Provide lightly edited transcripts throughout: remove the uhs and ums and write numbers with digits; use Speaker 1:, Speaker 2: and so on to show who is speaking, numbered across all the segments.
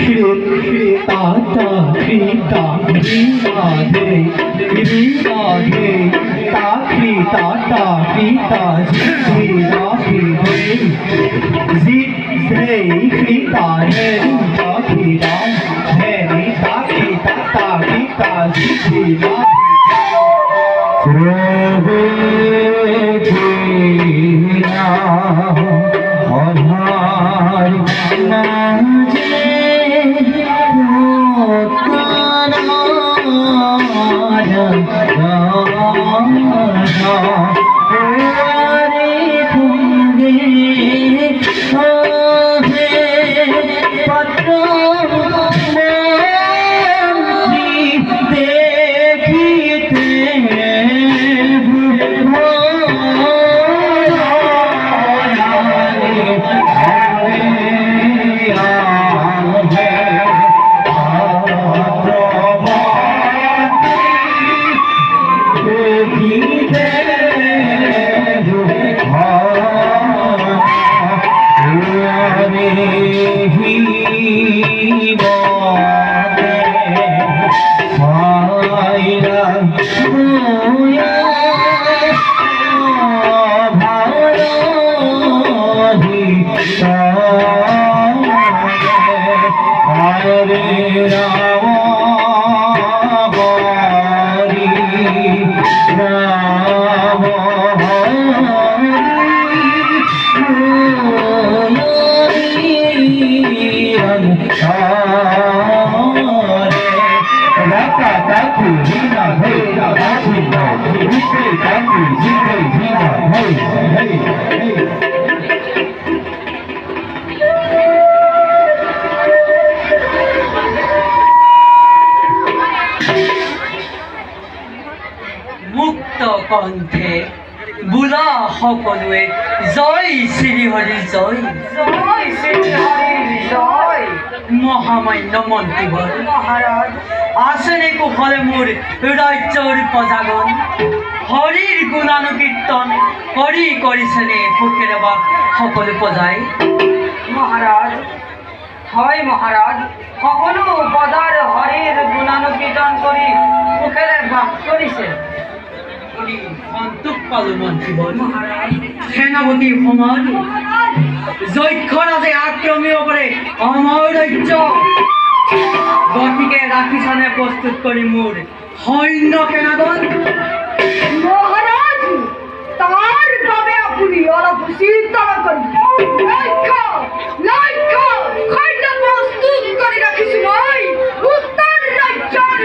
Speaker 1: Tata Krita Rima De Takri Tata Krita Zidre Krita Heri Takira Heri Takri Tata Krita Zidra
Speaker 2: কণ্ঠে বুলা সকলোৱে জয় শ্ৰী হৰি জয় জয় শ্ৰী হৰি জয়। মহামান্য মন্ত্ৰীবৰ মহাৰাজ আছেনে কুশলে মোৰ ৰাজ্যৰ প্ৰজাগণ? হৰিৰ গুণানুকীৰ্তন কৰিছেনে সুখেৰে বা সকলো প্ৰজাই?
Speaker 3: মহারাজ হয় মহারাজ, সকলো পদাৰ হৰিৰ গুণানুকীৰ্তন কৰি সুখেৰে বাস কৰিছে।
Speaker 2: সন্তোষ পালো মন্ত্ৰীবৰ। সেনাপতি সমান যক্ষৰাজে আক্ৰমিব পাৰে আমাৰ ৰাজ্য, গতিকে ৰাখিছানে প্ৰস্তুত কৰি মোৰ সৈন্য সেনাদল?
Speaker 3: মহারাজ তার বাবে আপুনি অলপ চিন্তা নকৰি সৈন্য প্ৰস্তুত কৰি ৰাখিছো মই উত্তৰ ৰাজ্যৰ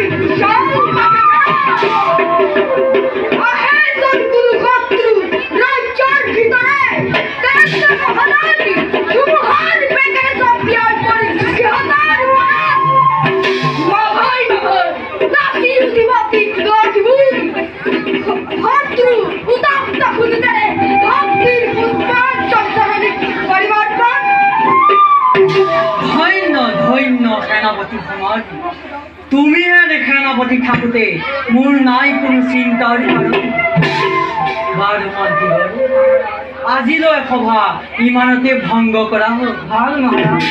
Speaker 2: তুমি সেনাপতি থাকোঁতে মোৰ নাই কোনো চিন্তাৰ কাৰণ। বাৰু মন্ত্ৰীবৰ, আজিলৈ সভা ইমানতে ভংগ কৰা হ'ল। ভাল মহাৰাজ।